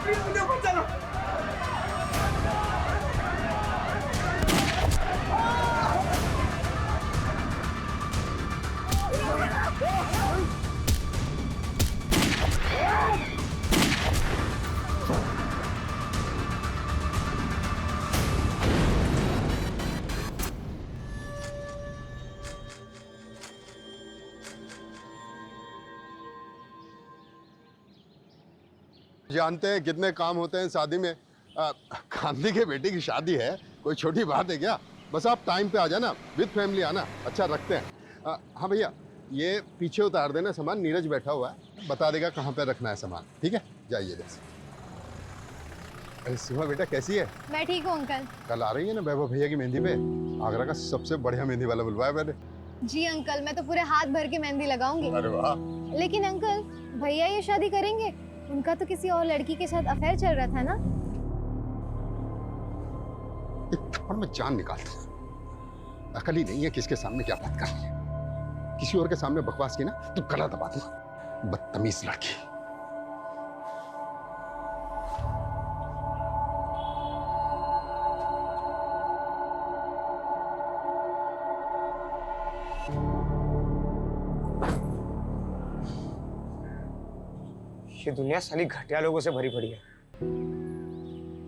मुझे बचा लो। जानते हैं कितने काम होते हैं शादी में। गांधी के बेटे की शादी है, कोई छोटी बात है क्या? बस आप टाइम पे आ जाना, विद फैमिली आना, अच्छा रखते हैं। हाँ भैया, ये पीछे उतार देना सामान, नीरज बैठा हुआ है, बता देगा कहाँ पे रखना है सामान। ठीक है, जाइए बस। अरे सीमा बेटा कैसी है? मैं ठीक हूँ अंकल। कल आ रही है ना वैभव भैया की मेहंदी पे? आगरा का सबसे बढ़िया मेहंदी वाला बुलवाया मैंने। जी अंकल, मैं तो पूरे हाथ भर के मेहंदी लगाऊंगी। अरे वाह। लेकिन अंकल, भैया ये शादी करेंगे? उनका तो किसी और लड़की के साथ अफेयर चल रहा था ना? एक थप्पड़ में जान निकाल दूंगा। अकल ही नहीं है किसके सामने क्या बात करनी है। किसी और के सामने बकवास की ना तो गला दबा दूंगा। बदतमीज लड़की। ये दुनिया साली घटिया लोगों से भरी पड़ी है।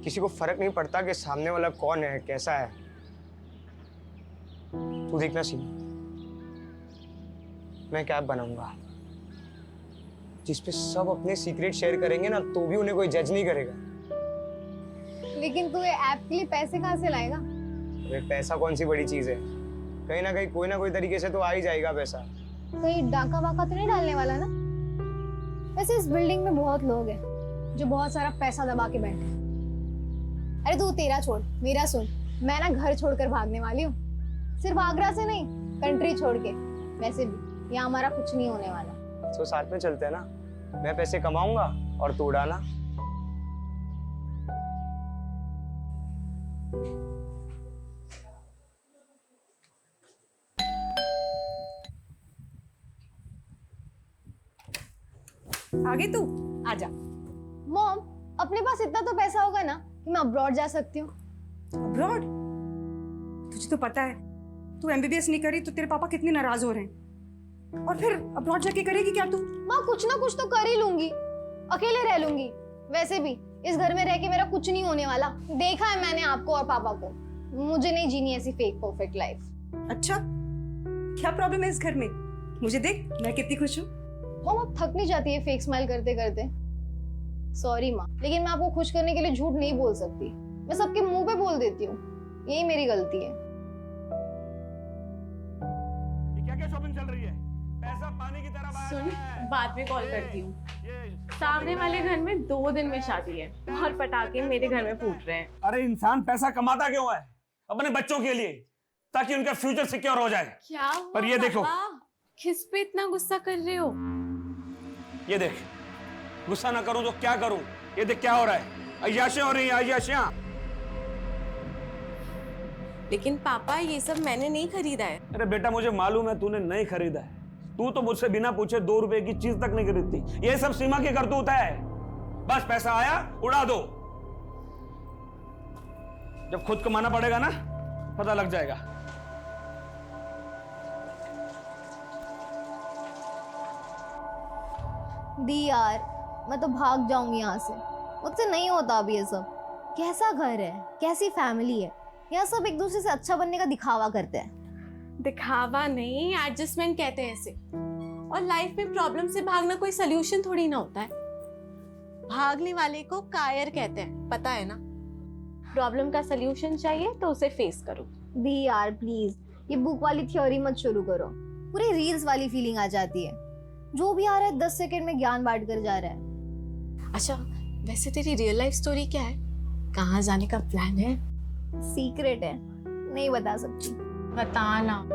किसी को फर्क नहीं पड़ता कि सामने वाला कौन है, कैसा है। तू देखना सीमा, मैं क्या बनाऊंगा जिसपे सब अपने सीक्रेट शेयर करेंगे ना, तो भी उन्हें कोई जज नहीं करेगा। लेकिन तू ये ऐप के लिए पैसे कहाँ से लाएगा? अरे पैसा कौन सी बड़ी चीज है, कहीं ना कोई तरीके से तो आ ही जाएगा पैसा। कहीं डाका वाका तो नहीं डालने वाला ना? वैसे इस बिल्डिंग में बहुत लोग हैं जो बहुत सारा पैसा दबा के बैठे हैं। अरे तू तेरा छोड़, मेरा सुन। मैं ना घर छोड़कर भागने वाली हूँ, सिर्फ आगरा से नहीं, कंट्री छोड़ के। वैसे भी यहाँ हमारा कुछ नहीं होने वाला। तो साथ में चलते हैं ना, मैं पैसे कमाऊंगा और तू उड़ाना। आगे तू आजा। मॉम, अपने पास इतना तो पैसा होगा ना कि मैं अब्रॉड जा सकती हूँ। अब्रॉड? तुझे तो पता है, तू एमबीबीएस नहीं करी तो तेरे पापा कितने नाराज हो रहे हैं। और फिर अब्रॉड जाके करेगी क्या तू? माँ, कुछ ना कुछ तो कर ही लूंगी, अकेले रह लूंगी। वैसे भी इस घर में रह के मेरा कुछ नहीं होने वाला। देखा है मैंने आपको और पापा को। मुझे नहीं जीनी ऐसी फेक परफेक्ट लाइफ। अच्छा, क्या प्रॉब्लम है इस घर में? मुझे देख, मैं कितनी खुश हूँ। मॉम, अब थक नहीं जाती है फेक स्माइल करते करते? सॉरी माँ, लेकिन मैं आपको खुश करने के लिए झूठ नहीं बोल सकती। मैं सबके मुंह पे बोल देती हूँ, यही मेरी गलती है। ये क्या क्या शॉपिंग चल रही है? पैसा पानी की तरह बहा सुन, रहा है। बाद में कॉल करती हूँ। ये सामने वाले घर में 2 दिन में शादी है और पटाखे मेरे घर में फूट रहे हैं। अरे इंसान पैसा कमाता क्यों है? अपने बच्चों के लिए, ताकि उनका फ्यूचर सिक्योर हो जाए। क्या पर ये देखो, किस पे इतना गुस्सा कर रहे हो? ये देख, गुस्सा ना करूं तो क्या करूं? ये देख क्या हो रहा है, अय्याशियां हो रही हैं, अय्याशियां। लेकिन पापा, ये सब मैंने नहीं खरीदा है। अरे बेटा, मुझे मालूम है तूने नहीं खरीदा है। तू तो मुझसे बिना पूछे 2 रुपए की चीज तक नहीं खरीदती। ये सब सीमा की करतूत है। बस पैसा आया उड़ा दो। जब खुद कमाना पड़ेगा ना, पता लग जाएगा। दी यार, मैं तो भाग जाऊंगी यहाँ से। मुझसे नहीं होता अभी ये सब। कैसा घर है, कैसी फैमिली है, यहाँ सब एक दूसरे से अच्छा बनने का दिखावा करते हैं। दिखावा नहीं, एडजस्टमेंट कहते हैं इसे। और लाइफ में प्रॉब्लम से भागना कोई सोल्यूशन थोड़ी ना होता है। भागने वाले को कायर कहते हैं, पता है ना? प्रॉब्लम का सोल्यूशन चाहिए तो उसे फेस करो। दी यार प्लीज, ये बुक वाली थ्योरी मत शुरू करो। पूरी रील्स वाली फीलिंग आ जाती है। जो भी आ रहा है 10 सेकंड में ज्ञान बांट कर जा रहा है। अच्छा, वैसे तेरी रियल लाइफ स्टोरी क्या है? कहाँ जाने का प्लान है? सीक्रेट है, नहीं बता सकती। बताना।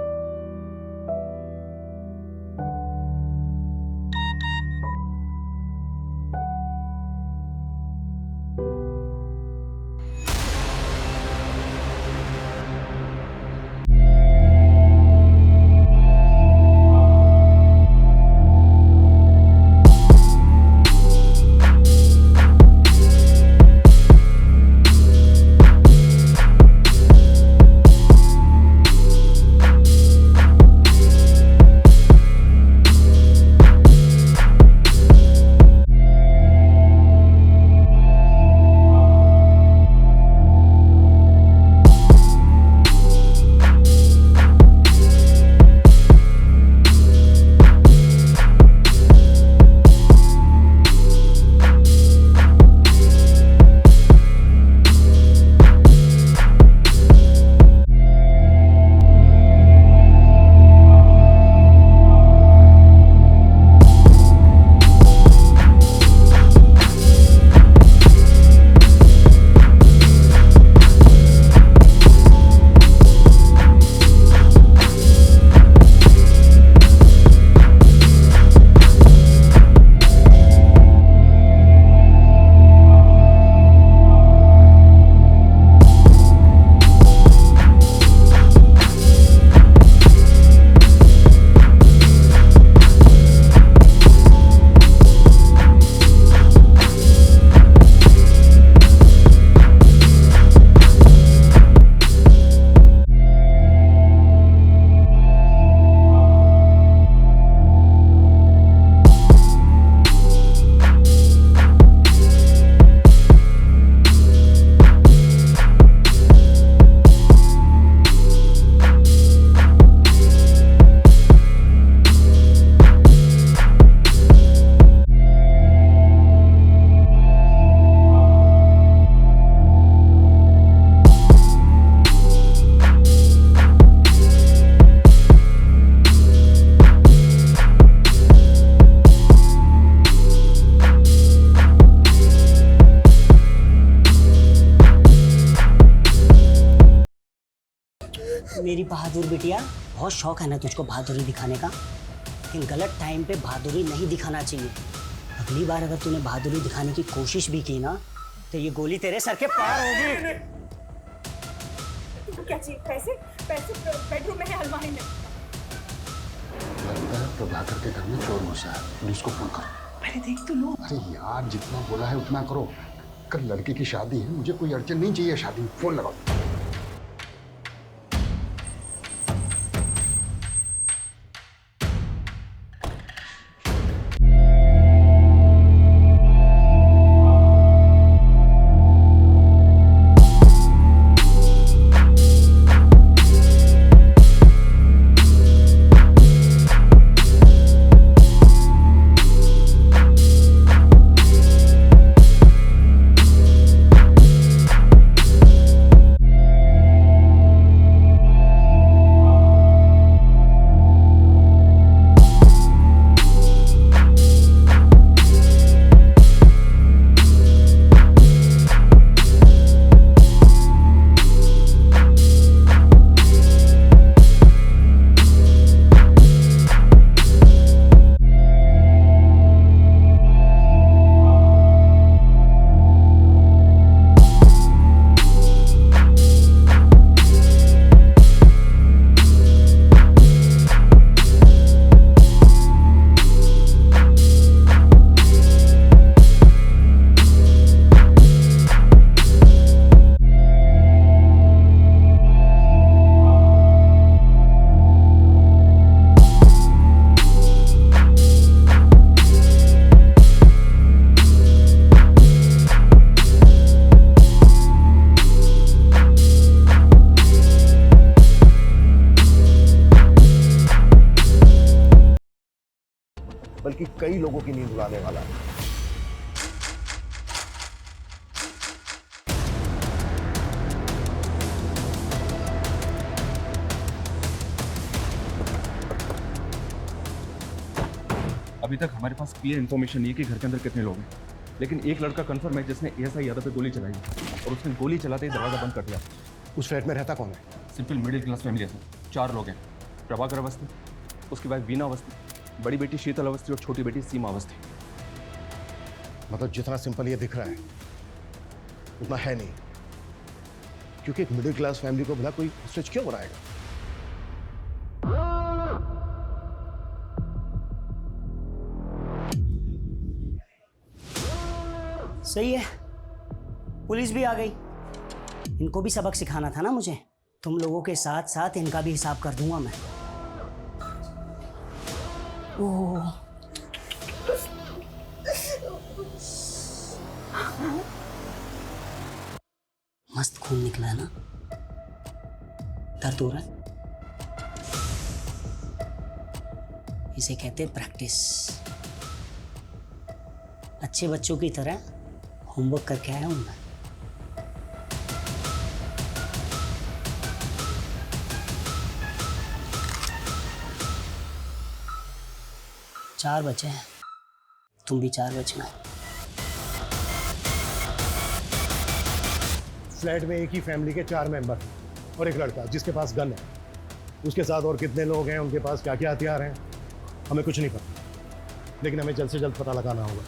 मेरी बहादुर बिटिया, बहुत शौक है ना तुझको बहादुरी दिखाने का, लेकिन गलत टाइम पे बहादुरी नहीं दिखाना चाहिए। अगली बार अगर तूने बहादुरी दिखाने की कोशिश भी की ना तो ये गोली तेरे सर के पार होगी। क्या चाहिए? पैसे? पैसे बेडरूम में है, अलमारी में। लगता है प्रभाकर के घर में चोर घुसा है, पुलिस को फोन करो। पहले देख तो लो। अरे यार, जितना बोला है उतना करो। कल लड़के की शादी है, मुझे कोई अड़चन नहीं चाहिए शादी में। फोन लगाओ। बल्कि कई लोगों की नींद उड़ाने वाला है। अभी तक हमारे पास क्लियर इन्फॉर्मेशन नहीं है कि घर के अंदर कितने लोग हैं, लेकिन एक लड़का कंफर्म है जिसने एएसआई यादव पे गोली चलाई और उसने गोली चलाते ही दरवाजा बंद कर दिया। उस फ्लैट में रहता कौन है? सिंपल मिडिल क्लास फैमिली है सर। 4 लोग हैं। प्रभाकर अवस्थी, उसकी वाइफ वीना अवस्थी, बड़ी बेटी शीतल अवस्थी और छोटी बेटी सीमा अवस्थी। मतलब जितना सिंपल ये दिख रहा है उतना है नहीं, क्योंकि एक मिडिल क्लास फैमिली को भला कोई स्विच क्यों बनाएगा? सही है, पुलिस भी आ गई। इनको भी सबक सिखाना था ना मुझे। तुम लोगों के साथ साथ इनका भी हिसाब कर दूंगा मैं। ओह, मस्त खून निकला है ना? दर्द हो रहा है? इसे कहते हैं प्रैक्टिस। अच्छे बच्चों की तरह होमवर्क करके आया हूं मैं। चार बचे हैं, तुम भी 4 बचना। फ्लैट में एक ही फैमिली के 4 मेंबर हैं और एक लड़का जिसके पास गन है। उसके साथ और कितने लोग हैं, उनके पास क्या क्या हथियार हैं, हमें कुछ नहीं पता, लेकिन हमें जल्द से जल्द पता लगाना होगा,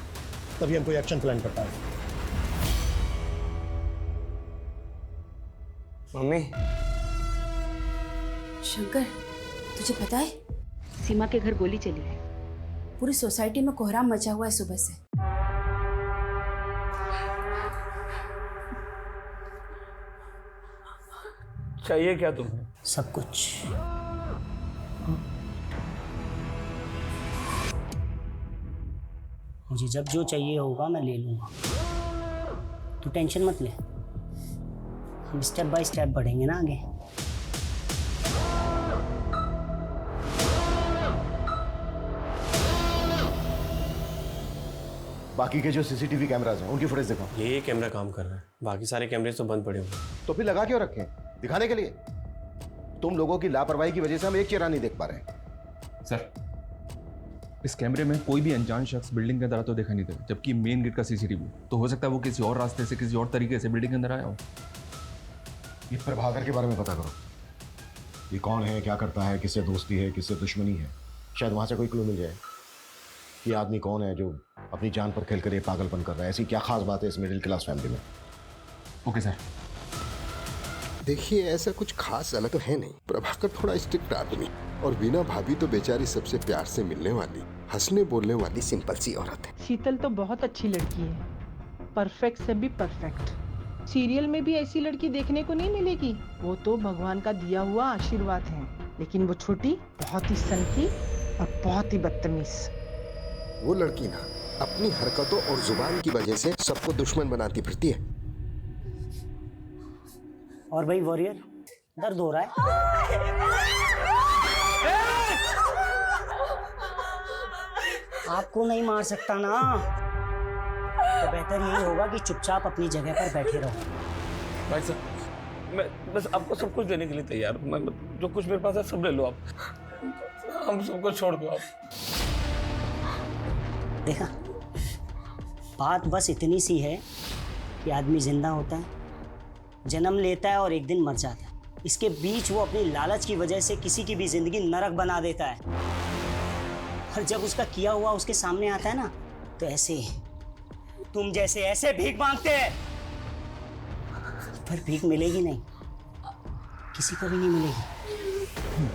तभी हम कोई एक्शन प्लान कर पाएंगे। मम्मी, शंकर, तुझे पता है सीमा के घर गोली चली है। पूरी सोसाइटी में कोहराम मचा हुआ है सुबह से। चाहिए क्या तुम्हें? सब कुछ। मुझे जब जो चाहिए होगा मैं ले लूंगा, तू टेंशन मत ले। हम स्टेप बाय स्टेप बढ़ेंगे ना आगे। बाकी के जो सीसीटीवी कैमराज हैं उनकी फुटेज दिखाओ। ये कैमरा काम कर रहा है, बाकी सारे कैमरे तो बंद पड़े हुए। तो फिर लगा क्यों रखे हैं? दिखाने के लिए। तुम लोगों की लापरवाही की वजह से हम एक चेहरा नहीं देख पा रहे हैं। सर, इस कैमरे में कोई भी अनजान शख्स बिल्डिंग के अंदर तो देखा नहीं दे, जबकि मेन गेट का सीसीटीवी तो हो सकता है वो किसी और रास्ते से, किसी और तरीके से बिल्डिंग के अंदर आया हो। ये प्रभाकर के बारे में पता करो। ये कौन है, क्या करता है, किससे दोस्ती है, किससे दुश्मनी है। शायद वहाँ से कोई क्लू मिल जाए कि आदमी कौन है जो अपनी जान पर खेल कर ये पागलपन कर रहा है। ऐसी क्या खास बात है इस मिडिल क्लास फैमिली में। Okay sir. देखिए, ऐसा कुछ खास अलग तो है नहीं। प्रभाकर थोड़ा स्ट्रिक्ट आदमी, और वीना भाभी तो बेचारी सबसे प्यार से मिलने वाली, हंसने बोलने वाली सिंपल सी औरत है। शीतल तो बहुत अच्छी लड़की है, परफेक्ट से भी परफेक्ट। सीरियल में भी ऐसी लड़की देखने को नहीं मिलेगी। वो तो भगवान का दिया हुआ आशीर्वाद है। लेकिन वो छोटी बहुत ही सनकी और बहुत ही बदतमीज। वो लड़की ना अपनी हरकतों और जुबान की वजह से सबको दुश्मन बनाती फिरती है। और भाई वॉरियर, दर्द हो रहा है? आपको नहीं मार सकता ना, तो बेहतर यही होगा कि चुपचाप अपनी जगह पर बैठे रहो। भाई साहब, मैं बस आपको सब कुछ देने के लिए तैयार हूँ। मैं जो कुछ मेरे पास है सब ले लो आप, हम सबको छोड़ दो आप। देखा, बात बस इतनी सी है कि आदमी जिंदा होता है, जन्म लेता है और एक दिन मर जाता है। इसके बीच वो अपनी लालच की वजह से किसी की भी जिंदगी नरक बना देता है। और जब उसका किया हुआ उसके सामने आता है ना, तो ऐसे तुम जैसे ऐसे भीख मांगते हैं, पर भीख मिलेगी नहीं, किसी को भी नहीं मिलेगी।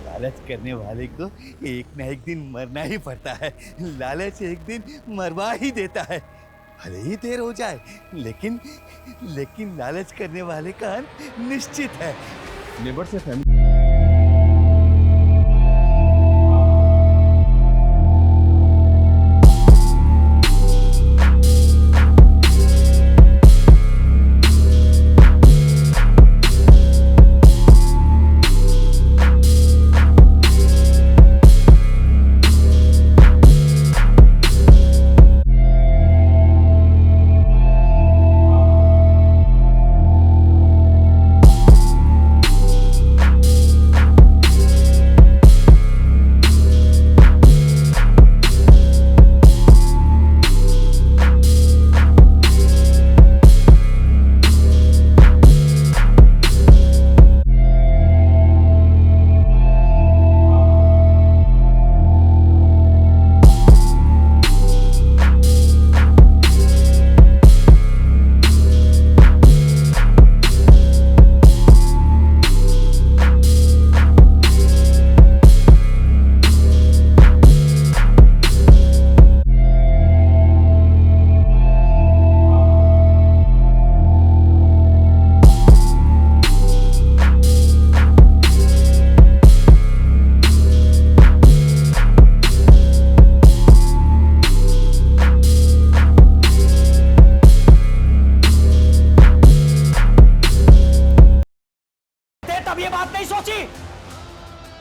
लालच करने वाले को एक ना एक दिन मरना ही पड़ता है। लालच एक दिन मरवा ही देता है, भले ही देर हो जाए, लेकिन लालच करने वाले का अंत निश्चित है। नेबर से फैमिली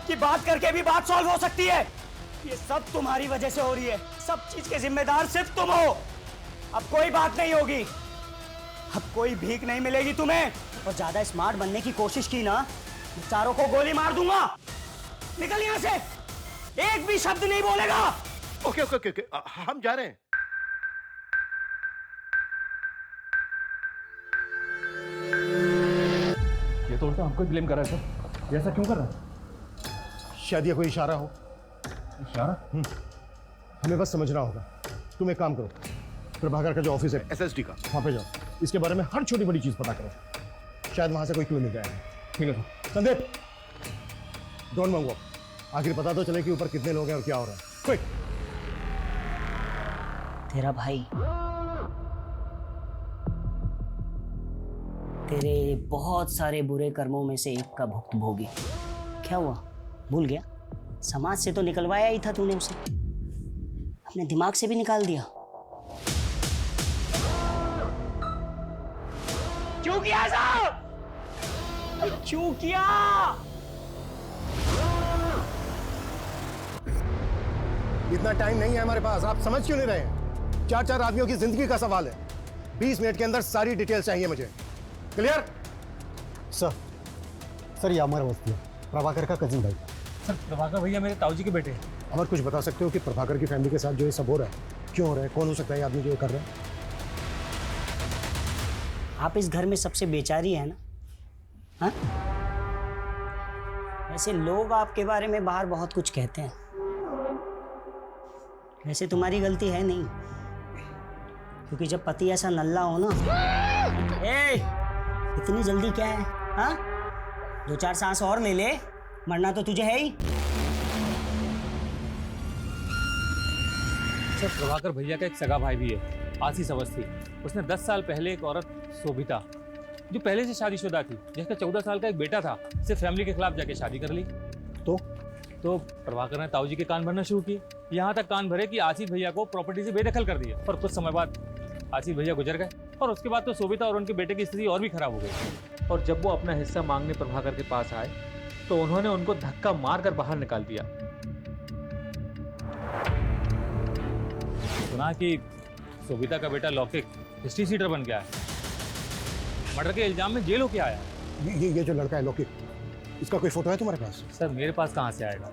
कि बात करके भी बात सॉल्व हो सकती है। ये सब तुम्हारी वजह से हो रही है, सब चीज के जिम्मेदार सिर्फ तुम हो। अब कोई बात नहीं होगी, अब कोई भीख नहीं मिलेगी तुम्हें। और ज्यादा स्मार्ट बनने की कोशिश की ना, चारों को गोली मार दूंगा। निकल यहां से, एक भी शब्द नहीं बोलेगा। ओके ओके ओके, हम जा रहे हैं। ये तो उल्टा हमको ब्लेम कर रहा है सर। ये ऐसा क्यों कर रहा है? शायद ये कोई इशारा हो। इशारा? हमें बस समझना होगा। तुम एक काम करो, प्रभाकर का जो ऑफिस है एसएसडी का, वहाँ पे जाओ, इसके बारे में हर छोटी बड़ी चीज पता करो। शायद वहाँ से कोई क्लू मिल जाएगा। ठीक है सर। संदीप, डोंट मंगो, आखिर पता तो चले कि ऊपर कितने लोग हैं और क्या हो रहा है। क्विक। तेरा भाई तेरे बहुत सारे बुरे कर्मों में से एक का भुक्तभोगी। क्या हुआ, भूल गया? समाज से तो निकलवाया ही था तूने उसे, अपने दिमाग से भी निकाल दिया। क्यों किया साहब, क्यों किया? इतना टाइम नहीं है हमारे पास, आप समझ क्यों नहीं रहे हैं? 4-4 आदमियों की जिंदगी का सवाल है। 20 मिनट के अंदर सारी डिटेल चाहिए मुझे। क्लियर? सर ये अमर अवस्थी है, प्रभाकर का कजिन भाई। सर प्रभाकर भैया मेरे ताऊजी के बेटे। अमर, कुछ बता सकते हो कि प्रभाकर की फैमिली के साथ जो ये सब हो रहा है क्यों हो रहा है? कौन हो सकता है ये आदमी जो ये कर रहा है? आप इस घर में सबसे बेचारी है ना? हाँ? वैसे लोग आपके बारे में बाहर बहुत कुछ कहते हैं, वैसे तुम्हारी गलती है नहीं, क्योंकि जब पति ऐसा नल्ला हो ना। ए, इतनी जल्दी क्या है? हाँ, 2-4 सांस और ले ले, मरना तो तुझे है ही। सर, प्रभाकर भैया का एक सगा भाई भी है, आशीष अवस्थी। उसने 10 साल पहले एक औरत शोभिता, जो पहले से शादीशुदा थी, जिसका 14 साल का एक बेटा था, से फैमिली के खिलाफ जाके शादी कर ली। तो प्रभाकर ने ताऊ जी के कान भरना शुरू किए, यहाँ तक कान भरे कि आशीष भैया को प्रॉपर्टी से बेदखल कर दिया। और कुछ समय बाद आशीष भैया गुजर गए, और उसके बाद तो शोभिता और उनके बेटे की स्थिति और भी खराब हो गई। और जब वो अपना हिस्सा मांगने प्रभाकर के पास आए तो उन्होंने उनको धक्का मारकर बाहर निकाल दिया। सुना कि शोभिता का बेटा लौकिक हिस्ट्री सीटर बन गया है, मर्डर के इल्जाम में जेल होके आया। ये जो लड़का है लौकिक, इसका कोई फोटो है तुम्हारे पास? सर, मेरे पास कहाँ से आएगा?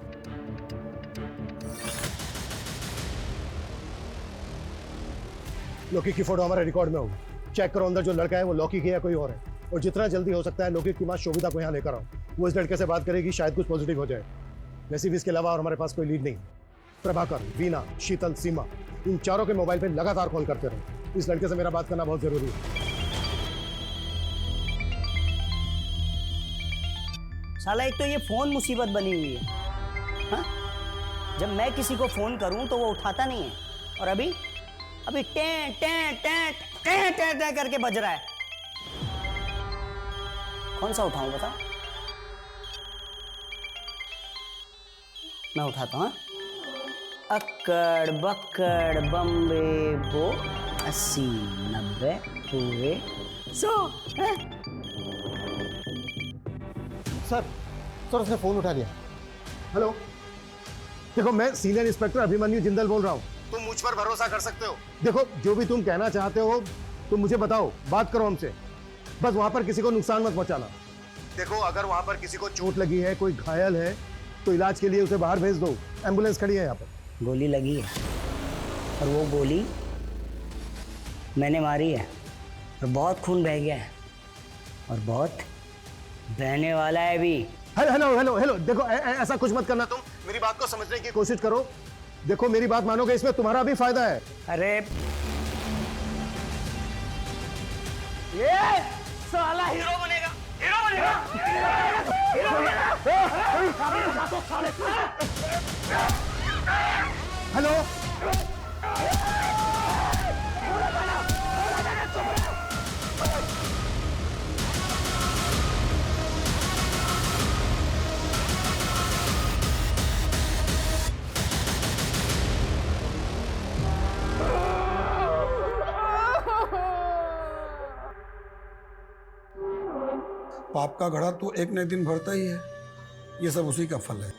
लौकिक की फोटो हमारे रिकॉर्ड में होगी, चेक करो अंदर जो लड़का है वो लौकिक है या कोई और है। और जितना जल्दी हो सकता है लौकिक की माँ शोभिता को यहाँ लेकर आओ, वो इस लड़के से बात करेगी, शायद कुछ पॉजिटिव हो जाए। वैसे भी इसके अलावा और हमारे पास कोई लीड नहीं। प्रभाकर, वीना, शीतल, सीमा, इन चारों के मोबाइल पे लगातार कॉल करते रहो। इस लड़के से मेरा बात करना बहुत जरूरी है। साला एक तो ये फोन मुसीबत बनी हुई है। हाँ? जब मैं किसी को फोन करूं तो वो उठाता नहीं है, और अभी टे टे टे टे टे टे करके बज रहा है। कौन सा उठाऊं बता? मैं उठाता हूं। अक्कड़ बक्कड़ बम्बे बो 80 90 पूरे 100। सर उसने फोन उठा लिया। हेलो, देखो मैं सीनियर इंस्पेक्टर अभिमन्यु जिंदल बोल रहा हूँ। तुम मुझ पर भरोसा कर सकते हो। देखो जो भी तुम कहना चाहते हो तुम मुझे बताओ, बात करो हमसे, बस वहां पर किसी को नुकसान मत पहुंचाना। देखो अगर वहां पर किसी को चोट लगी है, कोई घायल है, तो इलाज के लिए उसे बाहर भेज दो, एम्बुलेंस खड़ी है यहाँ पर। गोली लगी है, और वो गोली मैंने मारी है, और बहुत खून बह गया है, और बहुत बहने वाला है भी। हेलो हेलो हेलो, देखो ऐसा कुछ मत करना, तुम मेरी बात को समझने की कोशिश करो। देखो मेरी बात मानोगे, इसमें तुम्हारा भी फायदा है। अरे ये साला हीरो बनेगा, हीरो बनेगा, हीरो बनेगा। हेलो, पाप का घड़ा तो एक न एक दिन भरता ही है, ये सब उसी का फल है।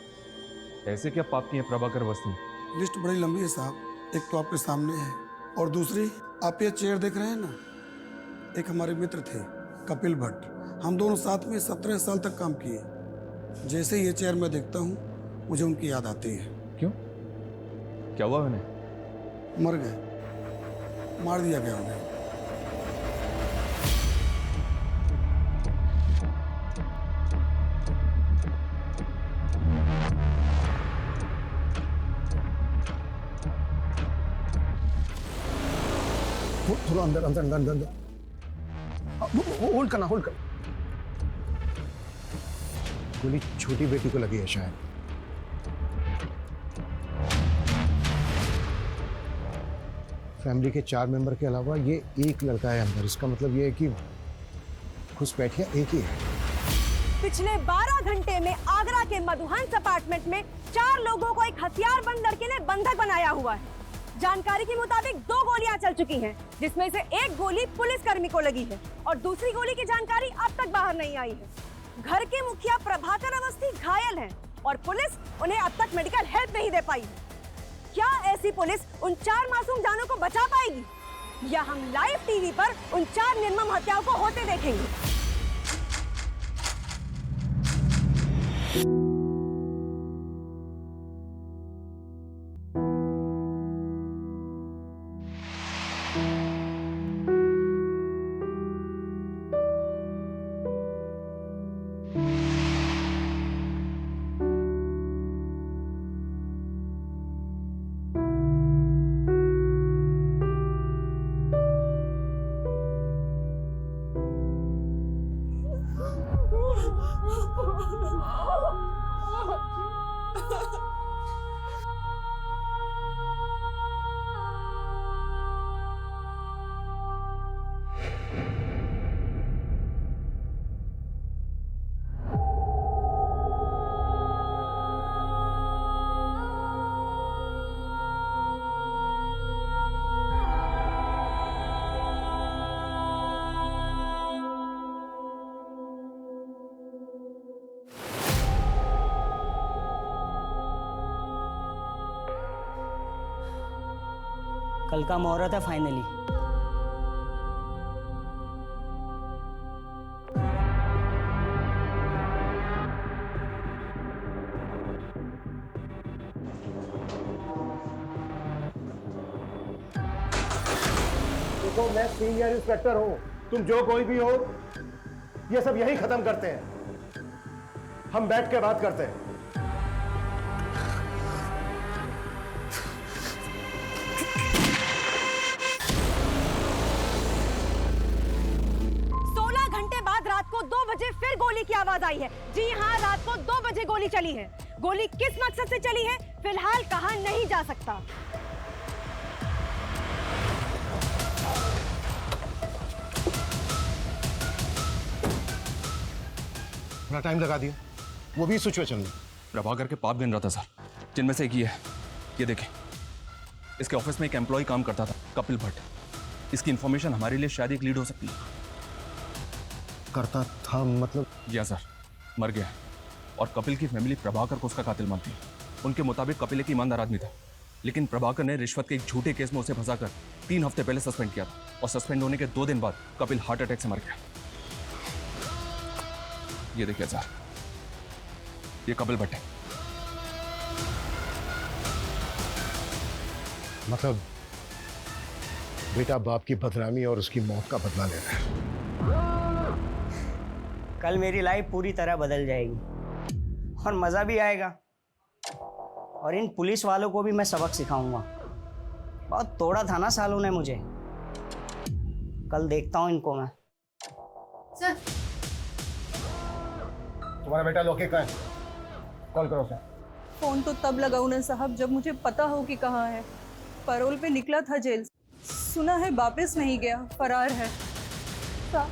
ऐसे क्या पाप की है प्रभाकर अवस्थी? लिस्ट बड़ी लंबी है साहब, एक तो आपके सामने है, और दूसरी आप ये चेयर देख रहे हैं ना, एक हमारे मित्र थे कपिल भट्ट, हम दोनों साथ में 17 साल तक काम किए। जैसे ये चेयर मैं देखता हूँ मुझे उनकी याद आती है। क्यों, क्या हुआ उन्हें? मर गए, मार दिया गया उन्हें। थोड़ा अंदर अंदर अंदर अंदर, होल्ड करना, होल्ड कर। गोली छोटी बेटी को लगी है शायद। फैमिली के 4 मेंबर के अलावा ये एक लड़का है अंदर, इसका मतलब ये है कि घुसपैठिया एक ही है। पिछले 12 घंटे में आगरा के मधुहंस अपार्टमेंट में 4 लोगों को एक हथियारबंद लड़के ने बंधक बनाया हुआ है। जानकारी के मुताबिक 2 गोलियां चल चुकी हैं, जिसमें से एक गोली पुलिसकर्मी को लगी है और दूसरी गोली की जानकारी अब तक बाहर नहीं आई है। घर के मुखिया प्रभाकर अवस्थी घायल हैं और पुलिस उन्हें अब तक मेडिकल हेल्प नहीं दे पाई है। क्या ऐसी पुलिस उन 4 मासूम जानों को बचा पाएगी, या हम लाइव टीवी पर उन 4 निर्मम हत्याओं को होते देखेंगे? कल का मुहूर्त है फाइनली। देखो, मैं सीनियर इंस्पेक्टर हूँ, तुम जो कोई भी हो, ये सब यही खत्म करते हैं। हम बैठ के बात करते हैं। 16 घंटे बाद रात को 2 बजे फिर गोली की आवाज आई है। जी हाँ, रात को 2 बजे गोली चली है। गोली किस मकसद से चली है फिलहाल कहा नहीं जा सकता। बड़ा टाइम लगा दिया, वो भी सिचुएशन में। प्रभाकर के पाप गिन रहा था सर, जिनमें से एक ये है। ये देखें, इसके ऑफिस में एक एम्प्लॉय काम करता था, कपिल भट्ट। इसकी इंफॉर्मेशन हमारे लिए शायद एक लीड हो सकती है। करता था मतलब? जी सर, मर गया है। और कपिल की फैमिली प्रभाकर को उसका कातिल मानती है। उनके मुताबिक कपिल एक ईमानदार आदमी था, लेकिन प्रभाकर ने रिश्वत के एक झूठे केस में उसे फंसाकर 3 हफ्ते पहले सस्पेंड किया था। और सस्पेंड होने के 2 दिन बाद कपिल हार्ट अटैक से मर गया। ये देखिए सर, ये कपिल भट्ट है। मतलब बेटा बाप की बदनामी और उसकी मौत का बदला ले रहा है। कल मेरी लाइफ पूरी तरह बदल जाएगी और मज़ा भी आएगा। और इन पुलिस वालों को भी मैं सबक सिखाऊंगा। बहुत तोड़ा था ना सालों ने मुझे। कल देखता हूँ इनको मैं। सर, तुम्हारा बेटा लोके कहाँ है? कॉल करो सर। फोन तो तब लगाऊं ना साहब जब मुझे पता हो कि कहाँ है। पैरोल पे निकला था जेल से। सुना है वापस नहीं गया, फरार है। साहब,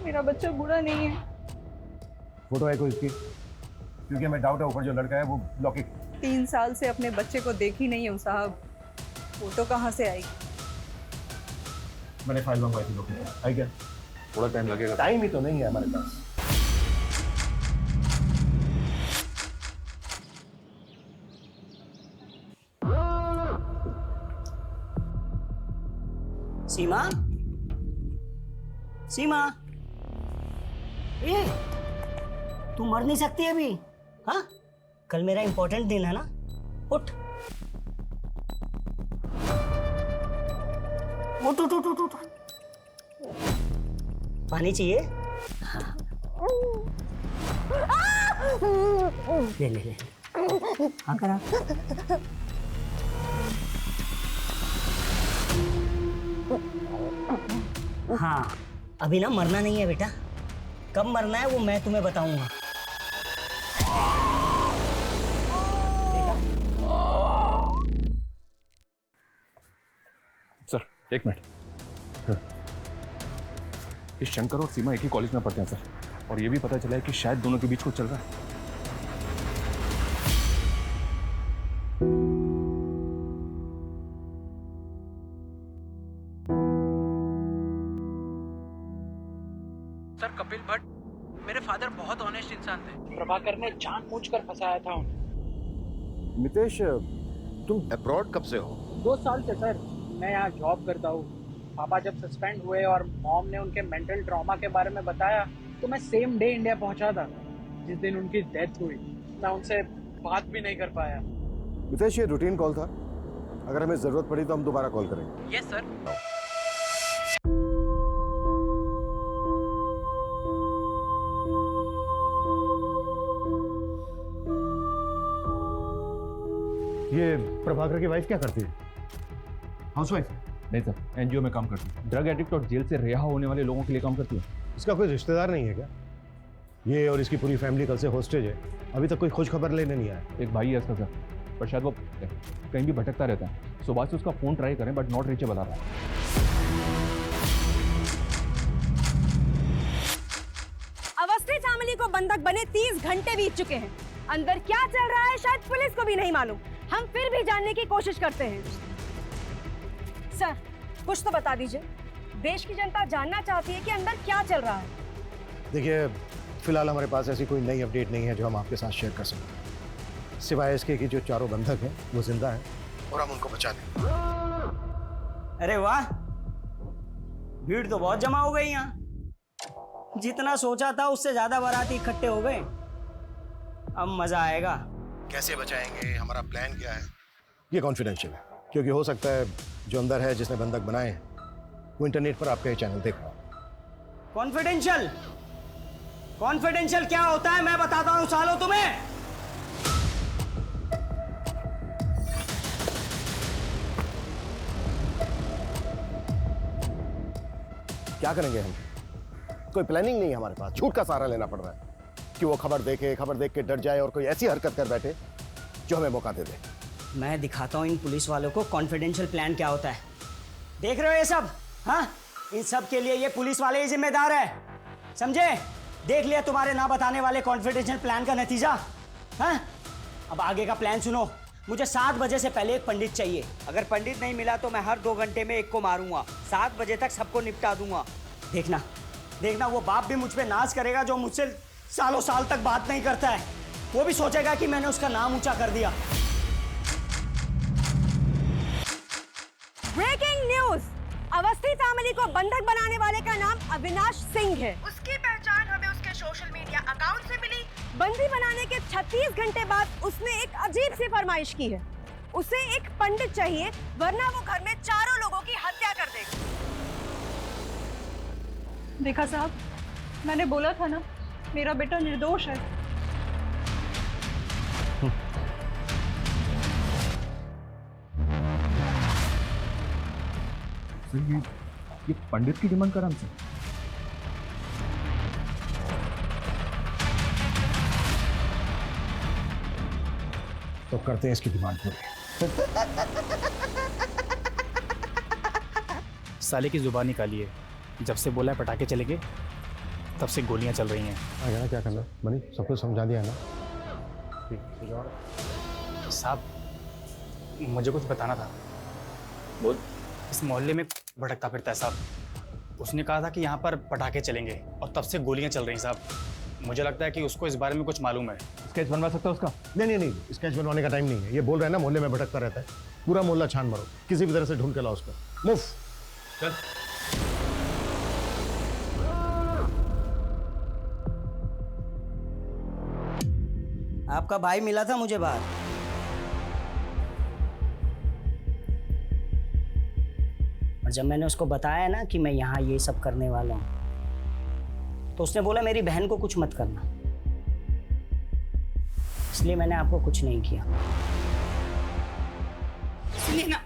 मेरा बच्चा बुरा नहीं है। फोटो है कोई इसकी? क्योंकि मैं डाउट है ऊपर जो लड़का है वो लौकी। 3 साल से अपने बच्चे को देखी नहीं हूँ साहब, फोटो कहाँ से आएगी? मैंने फाइल मंगवाई थी लोकी। आई क्या? थोड़ा टाइम लगेगा। टाइम ही तो नहीं है हमारे पास। सीमा, सीमा, ये तू मर नहीं सकती अभी? हाँ, कल मेरा इंपॉर्टेंट दिन है ना। उठ उठ उठ उठ उठ उठ। पानी चाहिए? ले ले ले। हाँ करा। हाँ, अभी ना मरना नहीं है बेटा। कब मरना है वो मैं तुम्हें बताऊंगा। Sir, 1 minute. इस शंकर और सीमा एक ही कॉलेज में पढ़ते हैं सर, और ये भी पता चला है कि शायद दोनों के बीच कुछ चल रहा है। सर, कपिल भट्ट मेरे फादर बहुत ऑनेस्ट इंसान थे। प्रभाकर ने जानबूझकर फंसाया था उन्हें। मितेश, तुम अब्रॉड कब से हो? 2 साल से सर, मैं यहाँ जॉब करता हूँ। पापा जब सस्पेंड हुए और मॉम ने उनके मेंटल ट्रॉमा के बारे में बताया तो मैं सेम डे इंडिया पहुँचा था जिस दिन उनकी डेथ हुई। मैं उनसे बात भी नहीं कर पाया। मितेश, ये रूटीन कॉल था। अगर हमें जरूरत पड़ी तो हम दोबारा कॉल करेंगे। Yes sir. ये प्रभाकर की वाइफ क्या करती है? हाउसवाइफ? नहीं सर, एनजीओ में काम करती है। ड्रग एडिक्ट और जेल से रिहा होने वाले लोगों के लिए काम करती है। इसका कोई रिश्तेदार नहीं है क्या? ये और इसकी पूरी फैमिली कल से हॉस्टेज है। अभी तक कोई खोज खबर लेने नहीं आया। एक भाई है इसका सर, पर शायद वो कहीं भी भटकता रहता है। सुबह से उसका फोन ट्राई करें बट नॉट रीचेबल आ रहा है। अवस्थी फैमिली को बंधक बने 30 घंटे बीत चुके हैं। अंदर क्या चल रहा है शायद पुलिस को भी नहीं मालूम। हम फिर भी जानने की कोशिश करते हैं। सर, कुछ तो बता दीजिए। देश की जनता जानना चाहती है कि अंदर क्या चल रहा है। देखिए, फिलहाल हमारे पास ऐसी कोई नई अपडेट नहीं है जो हम आपके साथ शेयर कर सकते हैं। सिवाय इसके कि जो चारों बंधक हैं वो जिंदा हैं और हम उनको बचा लेंगे। अरे वाह, भीड़ तो बहुत जमा हो गई यहाँ। जितना सोचा था उससे ज्यादा बाराती इकट्ठे हो गए। अब मजा आएगा। कैसे बचाएंगे, हमारा प्लान क्या है, ये कॉन्फिडेंशियल है, क्योंकि हो सकता है जो अंदर है, जिसने बंधक बनाए हैं, वो इंटरनेट पर आपका ये चैनल देख रहा हो। कॉन्फिडेंशियल? कॉन्फिडेंशियल क्या होता है मैं बताता हूँ सालो तुम्हें। क्या करेंगे हम? कोई प्लानिंग नहीं है हमारे पास, झूठ का सहारा लेना पड़ रहा है कि वो खबर देख के डर जाए और कोई ऐसी हरकत कर बैठे जो हमें मौका दे दे। मैं दिखाता हूँ इन पुलिस वालों को कॉन्फिडेंशियल प्लान क्या होता है। देख रहे हो ये सब? हाँ, इन सब के लिए ये पुलिस वाले ही जिम्मेदार है, समझे? देख लिया तुम्हारे ना बताने वाले कॉन्फिडेंशियल प्लान का नतीजा। हाँ, अब आगे का प्लान सुनो। मुझे 7 बजे से पहले एक पंडित चाहिए। अगर पंडित नहीं मिला तो मैं हर 2 घंटे में एक को मारूंगा। 7 बजे तक सबको निपटा दूंगा। देखना देखना, वो बाप भी मुझ पे नाज करेगा जो मुझसे सालों साल तक बात नहीं करता है। वो भी सोचेगा कि मैंने उसका नाम ऊंचा कर दिया। ब्रेकिंग न्यूज, अवस्थी फैमिली को बंधक बनाने वाले का नाम अविनाश सिंह है। उसकी पहचान हमें उसके सोशल मीडिया अकाउंट से मिली। बंदी बनाने के 36 घंटे बाद उसने एक अजीब सी फरमाइश की है। उसे एक पंडित चाहिए, वरना वो घर में 4 लोगों की हत्या कर देगा। देखा साहब, मैंने बोला था ना, मेरा बेटा निर्दोष है। ये पंडित की डिमांड कर हमसे। तो करते हैं इसकी डिमांड पूरी। साले की जुबान निकाली है। जब से बोला है पटाखे चलेंगे, तब से गोलियां चल रही हैं। आगे ना, क्या करना बनी, सब कुछ समझा दिया ना। साहब, मुझे कुछ बताना था। बोल। इस मोहल्ले में भटकता फिरता है साहब। उसने कहा था कि यहाँ पर पटाखे चलेंगे और तब से गोलियां चल रही हैं साहब। मुझे लगता है कि उसको इस बारे में कुछ मालूम है। स्केच बनवा सकता है उसका? नहीं, स्केच बनवाने का टाइम नहीं है। ये बोल रहा है ना मोहल्ले में भटकता रहता है, पूरा मोहल्ला छान मारो, किसी भी तरह से ढूंढ के लाओ उसको। मूव। चल। आपका भाई मिला था मुझे बाहर। और जब मैंने उसको बताया ना कि मैं यहाँ ये सब करने वाला हूँ, तो उसने बोला मेरी बहन को कुछ मत करना। इसलिए मैंने आपको कुछ नहीं किया। सुनिए ना,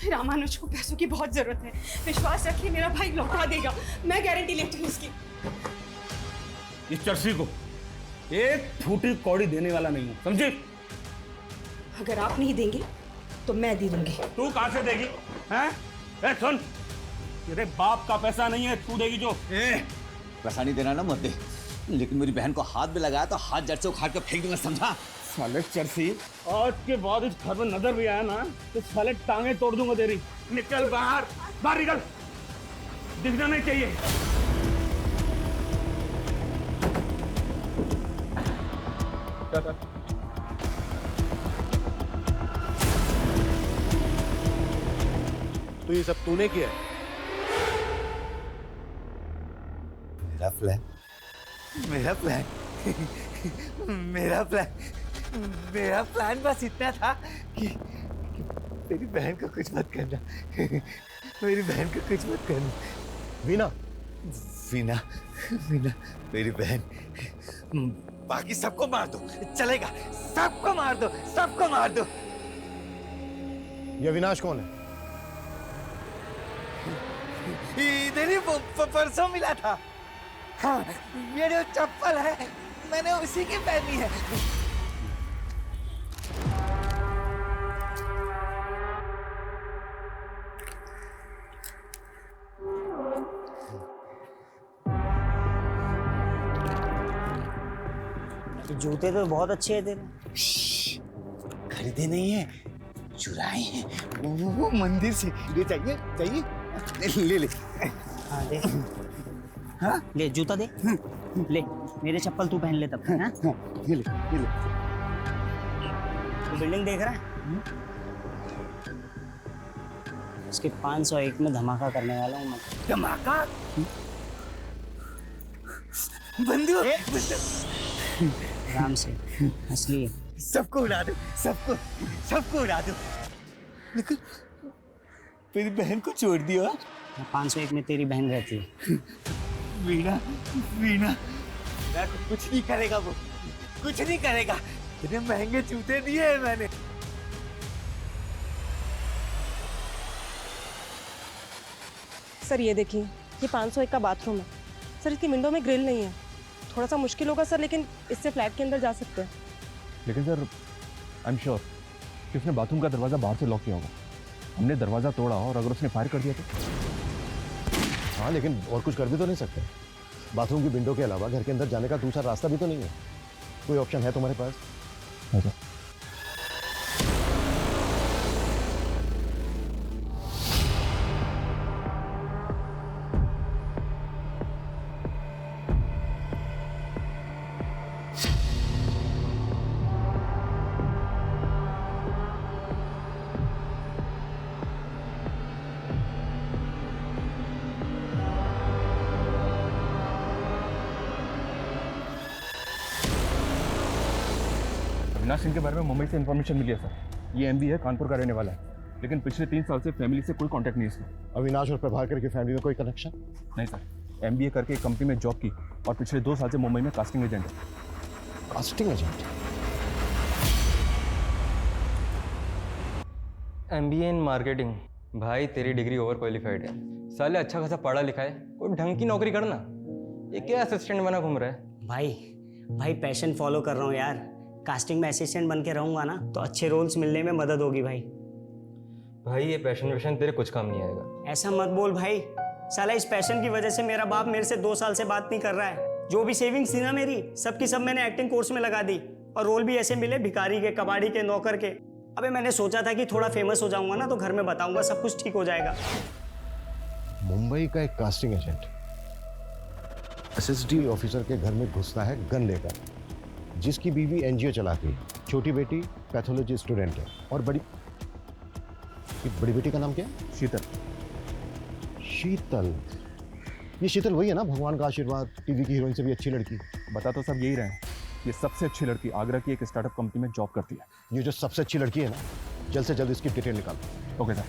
रामानुज को पैसों की बहुत जरूरत है। विश्वास रखिए, मेरा भाई लौटा देगा। मैं गारंटी लेती हूँ इसकी। इस चर्सी को एक फूटी कौड़ी देने वाला नहीं हूं, समझी? अगर आप नहीं देंगे तो मैं दे दूंगी। तू कहां से देगी? हैं? ए सुन, तेरे बाप का पैसा नहीं है, तू देगी जो। पैसा नहीं देना ना मत दे, लेकिन मेरी बहन को हाथ में लगाया तो हाथ जड़ से उखाड़ के फेंक दूंगा, समझा? साले चर्सी, आज के बाद इस घर में नजर भी आया ना तो साले टांगे तोड़ दूंगा तेरी। निकल बाहर, बाहर निकल, दिखना नहीं चाहिए। तो ये सब तूने किया है? मेरा प्लान मेरा प्लान मेरा प्लान मेरा प्लान बस इतना था कि मेरी बहन को कुछ मत करना। मेरी बहन को कुछ मत करना। वीना वीना वीना मेरी बहन। बाकी सबको मार दो, चलेगा। सबको मार दो, सबको मार दो। ये अविनाश कौन है? इधर ही परसों मिला था। हाँ, ये जो चप्पल है मैंने उसी की पहनी है। जूते तो बहुत अच्छे हैं तेरे। खरीदे नहीं है, चुराए हैं। वो मंदिर से। ले चाहिए चाहिए, ले ले। हाँ दे। हाँ ले, जूता दे। ले, मेरे चप्पल तू पहन ले तब। हाँ ये ले, ये ले। तू बिल्डिंग देख रहा है? उसके 501 में धमाका करने वाला हूँ मैं। धमाका? बंदूक? आराम से हंस लिए। सबको उड़ा दो, सबको उड़ा दो। लेकिन मेरी बहन को छोड़ दिया। 501 में तेरी बहन रहती है। वीणा, कुछ नहीं करेगा वो, कुछ नहीं करेगा। इतने महंगे जूते दिए हैं मैंने। सर ये देखिए, ये 501 का बाथरूम है। सर इसकी विंडो में ग्रिल नहीं है, थोड़ा सा मुश्किल होगा सर, लेकिन इससे फ्लैट के अंदर जा सकते हैं। लेकिन सर आई एम श्योर कि उसने बाथरूम का दरवाज़ा बाहर से लॉक किया होगा। हमने दरवाज़ा तोड़ा और अगर उसने फायर कर दिया तो? हाँ, लेकिन और कुछ कर भी तो नहीं सकते। बाथरूम की विंडो के अलावा घर के अंदर जाने का दूसरा रास्ता भी तो नहीं है। कोई ऑप्शन है तुम्हारे पास? अच्छा। अविनाश सिंह के बारे में मुंबई से इन्फॉर्मेशन मिली है सर। ये एमबी है, कानपुर का रहने वाला है, लेकिन पिछले 3 साल से फैमिली से कोई कांटेक्ट नहीं है इसका। अविनाश और प्रभाकर की फैमिली में कोई कनेक्शन? नहीं सर, एमबीए करके एक कंपनी में जॉब की और पिछले 2 साल से मुंबई में कास्टिंग एजेंट है। Casting agent? MBA in marketing. भाई तेरी डिग्री ओवर क्वालिफाइड है, साले अच्छा खासा पढ़ा लिखा है, कोई ढंग की नौकरी करना। ये क्या असिस्टेंट बना घूम रहा है? भाई पैशन फॉलो कर रहा हूँ यार। कास्टिंग में असिस्टेंट बन के रहूंगा ना तो अच्छे रोल्स मिलने में मदद होगी भाई। भाई ये पैशन तेरे कुछ काम नहीं आएगा। ऐसा मत बोल भाई, साला इस पैशन की वजह से मेरा बाप मेरे से 2 साल से बात नहीं कर रहा है। जो भी सेविंग्स थी ना मेरी, सब की सब मैंने एक्टिंग कोर्स में लगा दी और रोल भी ऐसे मिले भिखारी के, कबाड़ी के, नौकर के। अबे मैंने सोचा था कि थोड़ा फेमस हो जाऊंगा ना तो घर में बताऊंगा, सब कुछ ठीक हो जाएगा। मुंबई का एक कास्टिंग एजेंट एसएसडी ऑफिसर के घर में घुसता है गन लेकर, जिसकी बीवी एनजीओ चलाती है, छोटी बेटी पैथोलॉजी स्टूडेंट है और बड़ी बेटी का नाम क्या है? शीतल। ये शीतल वही है ना, भगवान का आशीर्वाद, टीवी की हीरोइन से भी अच्छी लड़की। बता तो सब यही रहे हैं, ये सबसे अच्छी लड़की आगरा की एक स्टार्टअप कंपनी में जॉब करती है। ये जो सबसे अच्छी लड़की है ना, जल्द से जल्द इसकी डिटेल निकालो। Okay sir.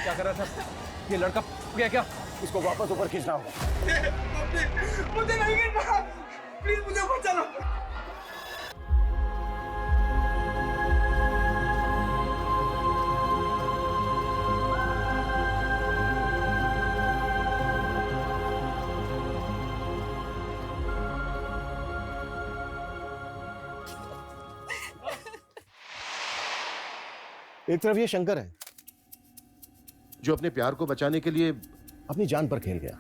क्या कर रहा था ये लड़का? गया क्या? इसको वापस ऊपर खींचना होगा। मुझे नहीं गिरना, प्लीज मुझे ऊपर चलो। एक तरफ ये शंकर है जो अपने प्यार को बचाने के लिए अपनी जान पर खेल गया,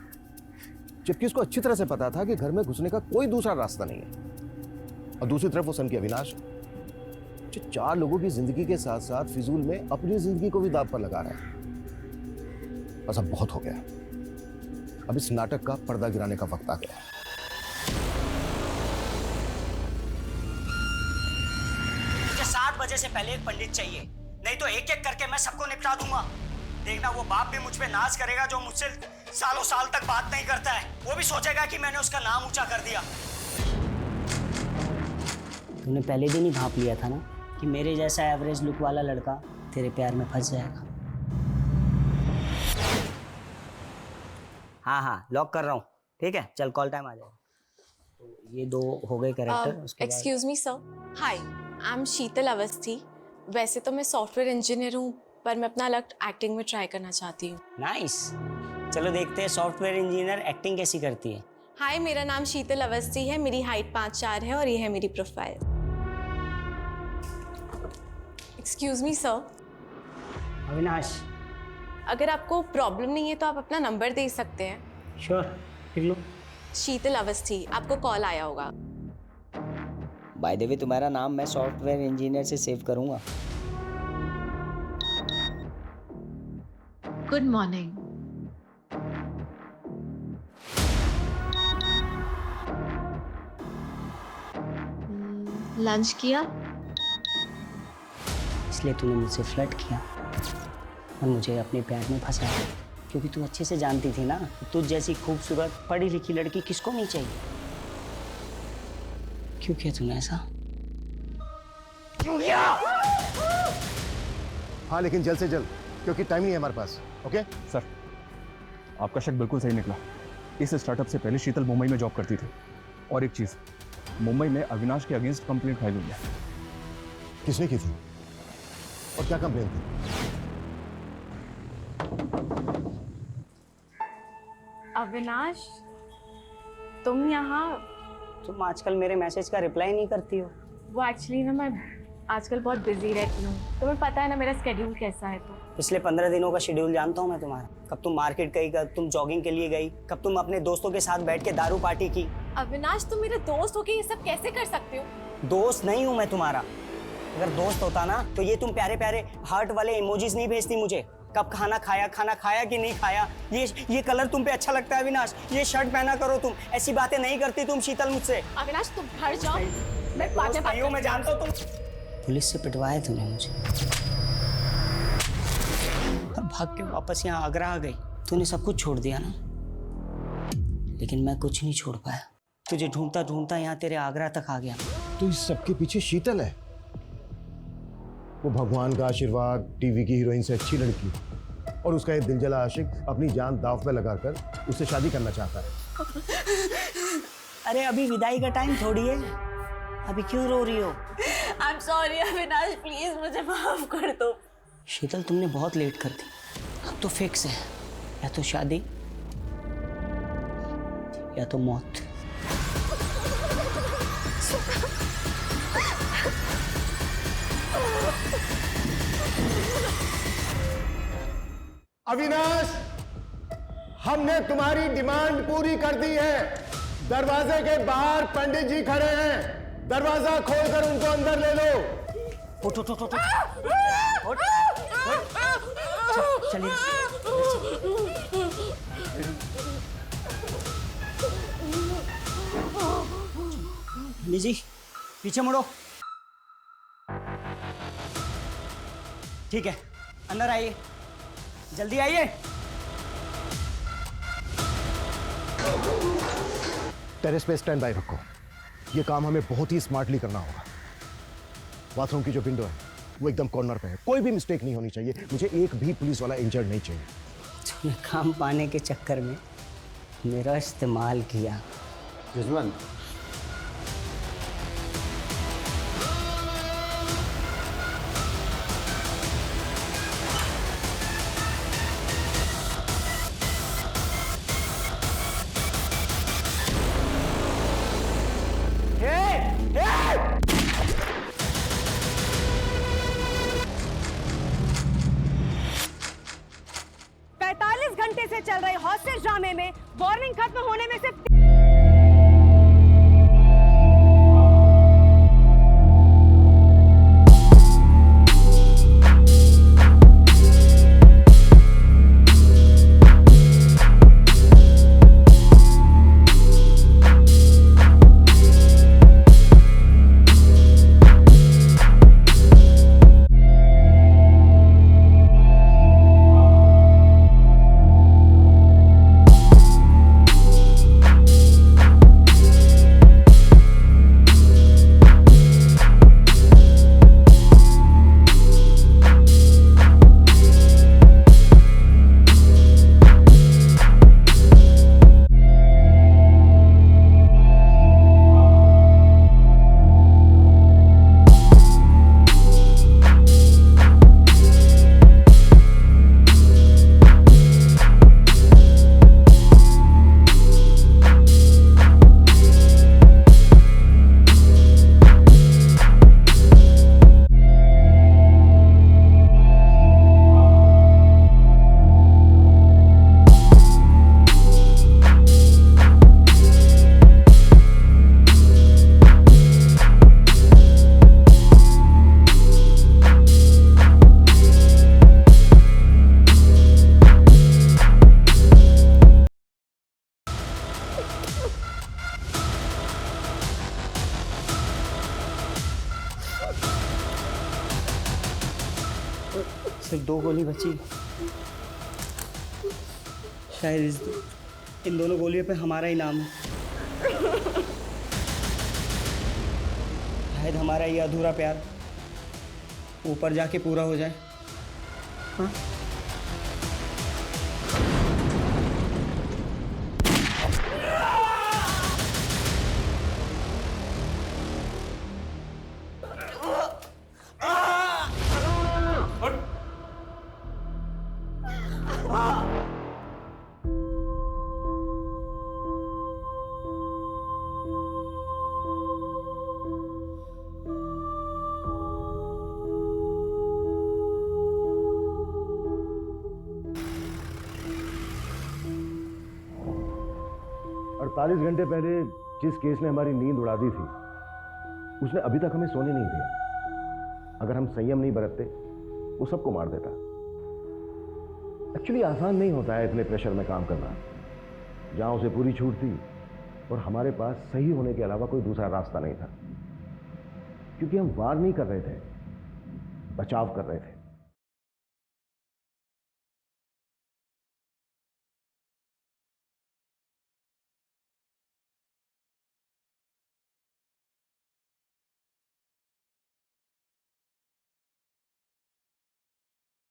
जबकि उसको अच्छी तरह से पता था कि घर में घुसने का कोई दूसरा रास्ता नहीं है। और दूसरी तरफ वो सन की अविनाश, जो 4 लोगों की जिंदगी के साथ साथ फिजूल में अपनी जिंदगी को भी दांव पर लगा रहा है। बस अब बहुत हो गया, अब इस नाटक का पर्दा गिराने का वक्त आ गया। मुझे 7 बजे से पहले एक पंडित चाहिए, नहीं तो एक एक करके मैं सबको निपटा दूंगा। देखना वो बाप भी मुझ पे नाज करेगा जो मुझसे सालों साल तक बात नहीं करता है। वो भी सोचेगा कि मैंने उसका नाम ऊंचा कर दिया। तूने पहले दिन ही भांप लिया था ना कि मेरे जैसा एवरेज लुक वाला लड़का तेरे प्यार में फंस जाएगा। हाँ लॉक कर रहा हूँ, ठीक है? चल कॉल टाइम आ जाएगा। तो ये 2 हो गए character. Excuse me sir. Hi, I am Sheetal Awasthi. वैसे तो मैं सॉफ्टवेयर इंजीनियर हूँ, पर मैं अपना लक एक्टिंग में ट्राई करना चाहती हूँ। नाइस, चलो देखते हैं सॉफ्टवेयर इंजीनियर एक्टिंग कैसी करती है। हाय, मेरा नाम शीतल अवस्थी है, मेरी हाइट 5'4" है और ये है मेरी profile. Excuse me sir, Avinash. अगर आपको प्रॉब्लम नहीं है तो आप अपना नंबर दे सकते हैं। श्योर, लिख लो। शीतल अवस्थी, आपको कॉल आया होगा। बाय द वे तुम्हारा नाम मैं सॉफ्टवेयर इंजीनियर से सेव करूंगा। Good morning. लंच किया? इसलिए तूने मुझसे फ्लर्ट किया और मुझे अपने प्यार में फंसाया, क्योंकि तू अच्छे से जानती थी ना, तुझ जैसी खूबसूरत पढ़ी लिखी लड़की किसको नहीं चाहिए। क्यों किया तूने ऐसा? हाँ, लेकिन जल्द से जल्द, क्योंकि टाइम नहीं है हमारे पास। ओके सर, आपका शक बिल्कुल सही निकला। इस स्टार्टअप से पहले शीतल मुंबई में जॉब करती थी। और एक चीज, मुंबई में अविनाश के अगेंस्ट कंप्लेंट फाइल हुई है। किसने की थी और क्या कंप्लेंट थी? अविनाश, तुम यहाँ? तुम आजकल मेरे मैसेज का रिप्लाई नहीं करती हो। वो एक्चुअली ना, मैं आजकल बहुत बिजी रहती हूँ, तुम्हें पता है ना मेरा स्केड्यूल कैसा है। तो पिछले 15 दिनों का शेड्यूल जानता हूँ मैं तुम्हारा। कब तुम मार्केट गई, कब तुम जॉगिंग के लिए गई, कब तुम अपने दोस्तों के साथ बैठ के दारू पार्टी की। अविनाश, तुम मेरे दोस्त हो के ये सब कैसे कर सकते हो? दोस्त नहीं हूँ मैं तुम्हारा। अगर दोस्त होता ना तो ये तुम प्यारे प्यारे हार्ट वाले इमोजीज नहीं भेजती मुझे। कब खाना खाया कि नहीं खाया, ये कलर तुम पे अच्छा लगता है अविनाश, ये शर्ट पहना करो तुम, ऐसी बातें नहीं करती तुम शीतल मुझसे। अविनाश, तुम घर जाओ, मैं बाद में बात करती हूँ। मैं जानता हूँ तुम पुलिस से पिटवाया तूने मुझे और भाग के वापस यहाँ आगरा आ गई। तूने सब कुछ छोड़ दिया ना, लेकिन मैं कुछ नहीं छोड़ पाया। तुझे ढूंढता ढूंढता यहाँ तेरे आगरा तक आ गया। तो इस सबके पीछे शीतल है। वो भगवान का आशीर्वाद, टीवी की हीरोइन से अच्छी लड़की, और उसका एक दिलजला आशिक अपनी जान दांव पे लगाकर उससे शादी करना चाहता है। अरे अभी विदाई का टाइम थोड़ी है, अभी क्यों रो रही हो? I am sorry Avinash, please मुझे माफ कर दो। शीतल, तुमने बहुत लेट कर दी। अब तो फिक्स है, या तो शादी या तो मौत। अविनाश, हमने तुम्हारी डिमांड पूरी कर दी है। दरवाजे के बाहर पंडित जी खड़े हैं, दरवाजा खोलकर उनको अंदर ले लो। उठ उठ उठ उठ चलिए। जी पीछे मुड़ो। ठीक है, अंदर आइए, जल्दी आइए। टेरेस पे स्टैंड बाय रखो, ये काम हमें बहुत ही स्मार्टली करना होगा। बाथरूम की जो विंडो है वो एकदम कॉर्नर पे है, कोई भी मिस्टेक नहीं होनी चाहिए। मुझे एक भी पुलिस वाला इंजर्ड नहीं चाहिए। तुमने काम पाने के चक्कर में मेरा इस्तेमाल किया। जजमान, घंटे से चल रहे हॉस्टेज ड्रामे में वार्निंग खत्म होने में सिर्फ सिर्फ 2 गोली बची। शायद इन दोनों गोलियों पे हमारा ही नाम है। शायद हमारा ये अधूरा प्यार ऊपर जाके पूरा हो जाए। हाँ? 48 घंटे पहले जिस केस ने हमारी नींद उड़ा दी थी उसने अभी तक हमें सोने नहीं दिया। अगर हम संयम नहीं बरतते वो सबको मार देता। एक्चुअली आसान नहीं होता है इतने प्रेशर में काम करना। जहां उसे पूरी छूट थी और हमारे पास सही होने के अलावा कोई दूसरा रास्ता नहीं था, क्योंकि हम वार नहीं कर रहे थे, बचाव कर रहे थे।